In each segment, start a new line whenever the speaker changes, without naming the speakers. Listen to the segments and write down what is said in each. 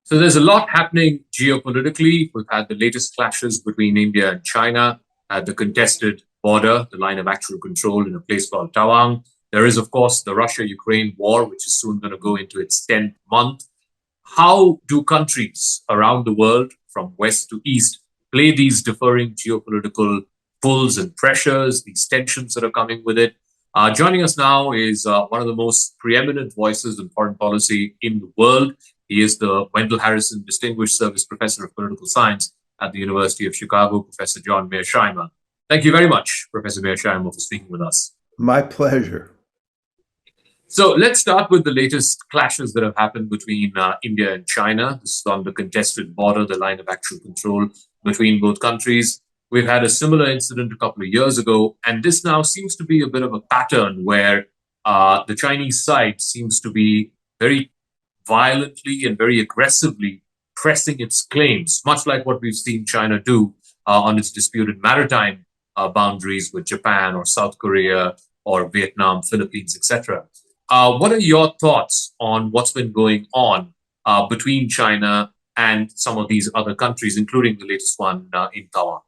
So there's a lot happening geopolitically. We've had the latest clashes between India and China at the contested border, the line of actual control in a place called Tawang. There is, of course, the Russia-Ukraine war, which is soon going to go into its 10th month. How do countries around the world, from west to east, play these differing geopolitical pulls and pressures, these tensions that are coming with it? Joining us now is one of the most preeminent voices in foreign policy in the world. He is the Wendell Harrison Distinguished Service Professor of Political Science at the University of Chicago, Professor John Mearsheimer. Thank you very much, Professor Mearsheimer, for speaking with us.
My pleasure.
So let's start with the latest clashes that have happened between India and China. This is on the contested border, the line of actual control between both countries. We've had a similar incident a couple of years ago, and this now seems to be a bit of a pattern where the Chinese side seems to be very violently and very aggressively pressing its claims, much like what we've seen China do on its disputed maritime boundaries with Japan or South Korea or Vietnam, Philippines, etc. What are your thoughts on what's been going on between China and some of these other countries, including the latest one in Taiwan?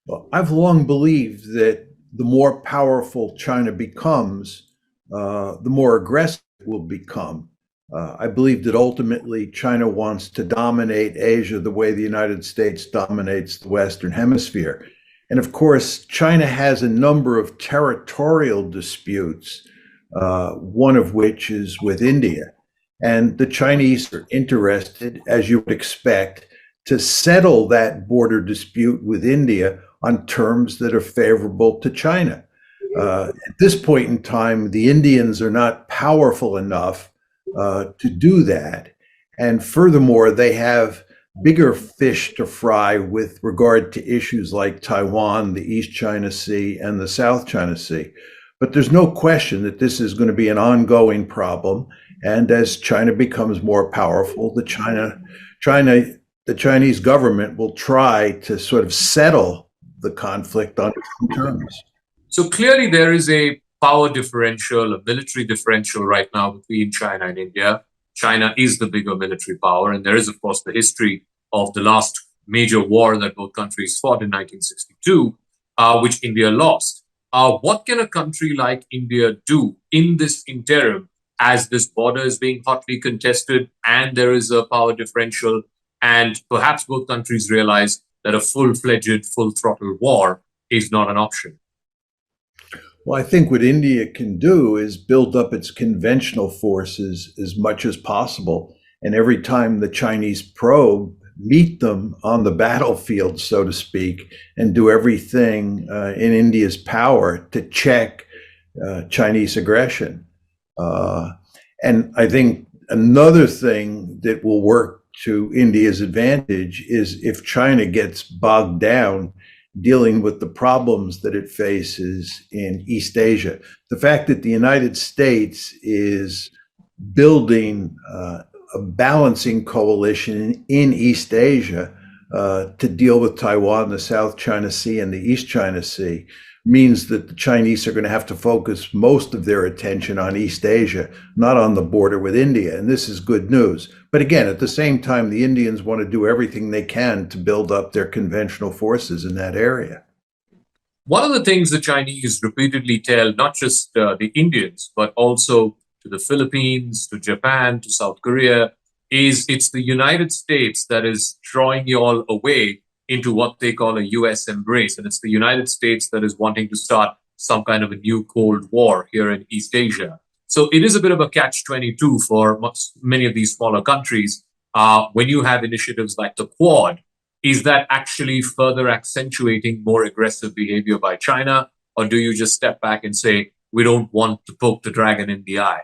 Well, I've long believed that the more powerful China becomes, the more aggressive it will become. I believe that ultimately China wants to dominate Asia the way the United States dominates the Western Hemisphere. And of course, China has a number of territorial disputes, one of which is with India. And the Chinese are interested, as you would expect, to settle that border dispute with India on terms that are favorable to China. At this point in time, the Indians are not powerful enough to do that. And furthermore, they have bigger fish to fry with regard to issues like Taiwan, the East China Sea, and the South China Sea. But there's no question that this is going to be an ongoing problem. And as China becomes more powerful, the Chinese government will try to sort of settle the conflict on its own terms.
So clearly there is a power differential, a military differential right now between China and India. China is the bigger military power, and there is, of course, the history of the last major war that both countries fought in 1962, which India lost. What can a country like India do in this interim as this border is being hotly contested and there is a power differential, and perhaps both countries realize that a full-fledged, full-throttle war is not an option?
Well, I think what India can do is build up its conventional forces as much as possible. And every time the Chinese probe, meet them on the battlefield, so to speak, and do everything in India's power to check Chinese aggression. And I think another thing that will work to India's advantage is if China gets bogged down dealing with the problems that it faces in East Asia. The fact that the United States is building a balancing coalition in East Asia to deal with Taiwan, the South China Sea, and the East China Sea means that the Chinese are going to have to focus most of their attention on East Asia, not on the border with India. And this is good news. But again, at the same time, the Indians want to do everything they can to build up their conventional forces in that area.
One of the things the Chinese repeatedly tell, not just the Indians, but also to the Philippines, to Japan, to South Korea, is it's the United States that is drawing you all away into what they call a U.S. embrace. And it's the United States that is wanting to start some kind of a new Cold War here in East Asia. So it is a bit of a catch-22 for many of these smaller countries. When you have initiatives like the Quad, is that actually further accentuating more aggressive behavior by China? Or do you just step back and say, we don't want to poke the dragon in the eye?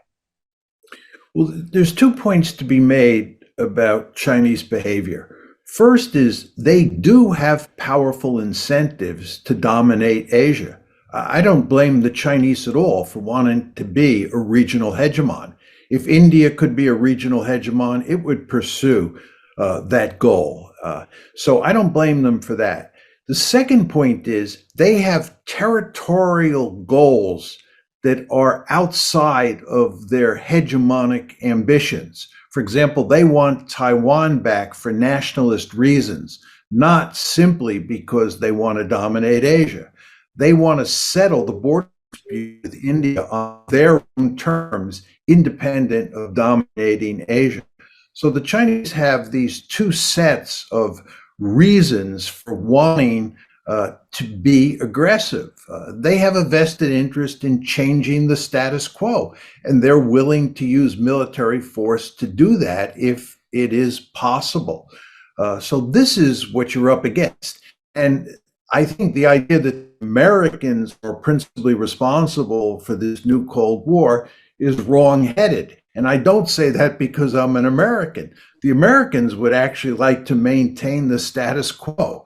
Well, there's 2 points to be made about Chinese behavior. First is they do have powerful incentives to dominate Asia. I don't blame the Chinese at all for wanting to be a regional hegemon. If India could be a regional hegemon, it would pursue that goal. So I don't blame them for that. The second point is they have territorial goals that are outside of their hegemonic ambitions. For example, they want Taiwan back for nationalist reasons, not simply because they want to dominate Asia. They want to settle the border dispute with India on their own terms, independent of dominating Asia. So the Chinese have these two sets of reasons for wanting to be aggressive. They have a vested interest in changing the status quo, and they're willing to use military force to do that if it is possible. So this is what you're up against. And I think the idea that Americans are principally responsible for this new Cold War is wrong-headed. And I don't say that because I'm an American. The Americans would actually like to maintain the status quo.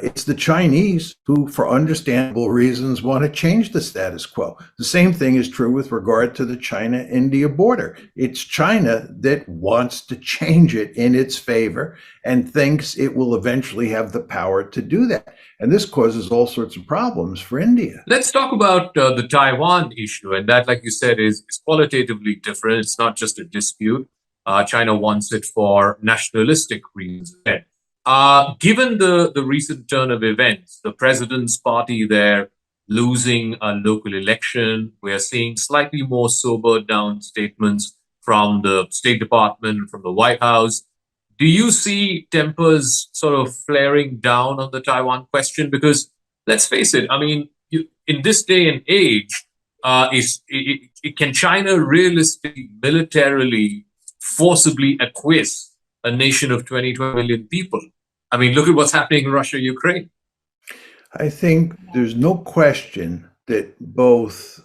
It's the Chinese who, for understandable reasons, want to change the status quo. The same thing is true with regard to the China-India border. It's China that wants to change it in its favor and thinks it will eventually have the power to do that. And this causes all sorts of problems for India.
Let's talk about the Taiwan issue. And that, like you said, is qualitatively different. It's not just a dispute. China wants it for nationalistic reasons. Given the recent turn of events, the president's party there losing a local election, we're seeing slightly more sobered down statements from the State Department, from the White House. Do you see tempers sort of flaring down on the Taiwan question? Because let's face it, I mean, in this day and age, can China realistically, militarily, forcibly acquiesce a nation of 20 million people? I mean, look at what's happening in Russia, Ukraine.
I think there's no question that both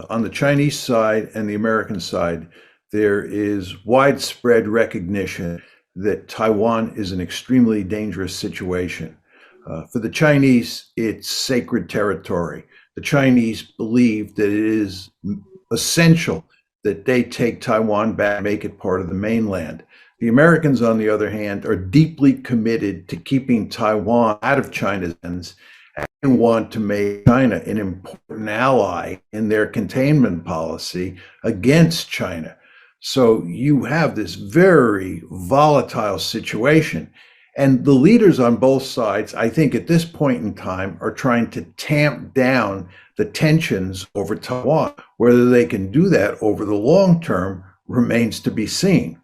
on the Chinese side and the American side, there is widespread recognition that Taiwan is an extremely dangerous situation. For the Chinese, it's sacred territory. The Chinese believe that it is essential that they take Taiwan back and make it part of the mainland. The Americans, on the other hand, are deeply committed to keeping Taiwan out of China's hands and want to make China an important ally in their containment policy against China. So you have this very volatile situation. And the leaders on both sides, I think at this point in time, are trying to tamp down the tensions over Taiwan. Whether they can do that over the long term remains to be seen.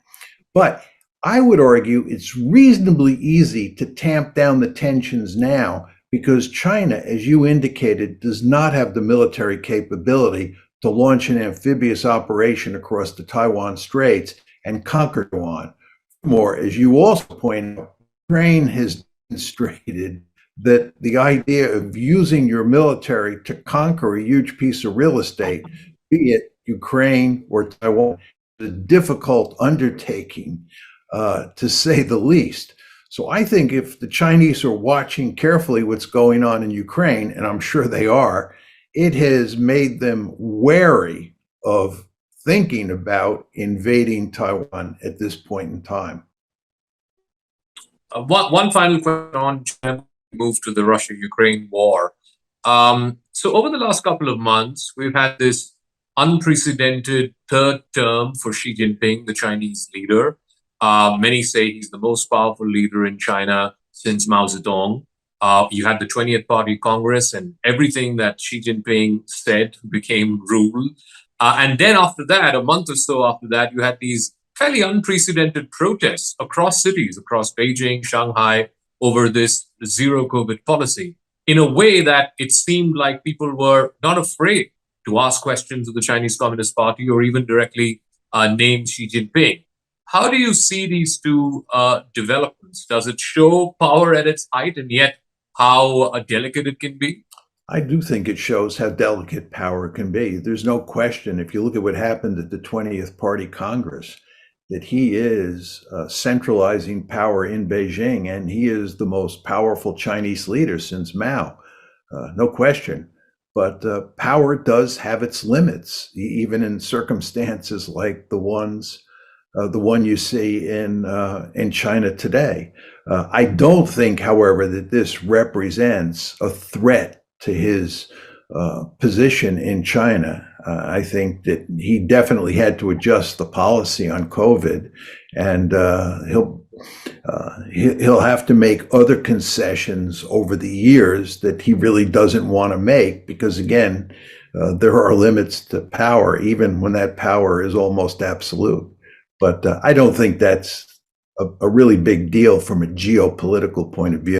But I would argue it's reasonably easy to tamp down the tensions now because China, as you indicated, does not have the military capability to launch an amphibious operation across the Taiwan Straits and conquer Taiwan. More, as you also point out, Ukraine has demonstrated that the idea of using your military to conquer a huge piece of real estate, be it Ukraine or Taiwan, is a difficult undertaking, to say the least. So I think if the Chinese are watching carefully what's going on in Ukraine, and I'm sure they are, it has made them wary of thinking about invading Taiwan at this point in time.
One final question on China, move to the Russia-Ukraine war. So over the last couple of months, we've had this unprecedented third term for Xi Jinping, the Chinese leader. Many say he's the most powerful leader in China since Mao Zedong. You had the 20th Party Congress, and everything that Xi Jinping said became rule. And then after that, a month or so after that, you had these fairly unprecedented protests across cities, across Beijing, Shanghai, over this zero COVID policy, in a way that it seemed like people were not afraid to ask questions of the Chinese Communist Party or even directly name Xi Jinping. How do you see these two developments? Does it show power at its height and yet how delicate it can be?
I do think it shows how delicate power can be. There's no question, if you look at what happened at the 20th Party Congress, that he is centralizing power in Beijing, and he is the most powerful Chinese leader since Mao, no question. But power does have its limits, even in circumstances like the one you see in China today. I don't think, however, that this represents a threat to his position in China. I think that he definitely had to adjust the policy on COVID, and he'll have to make other concessions over the years that he really doesn't want to make, because again, there are limits to power, even when that power is almost absolute. But I don't think that's a really big deal from a geopolitical point of view.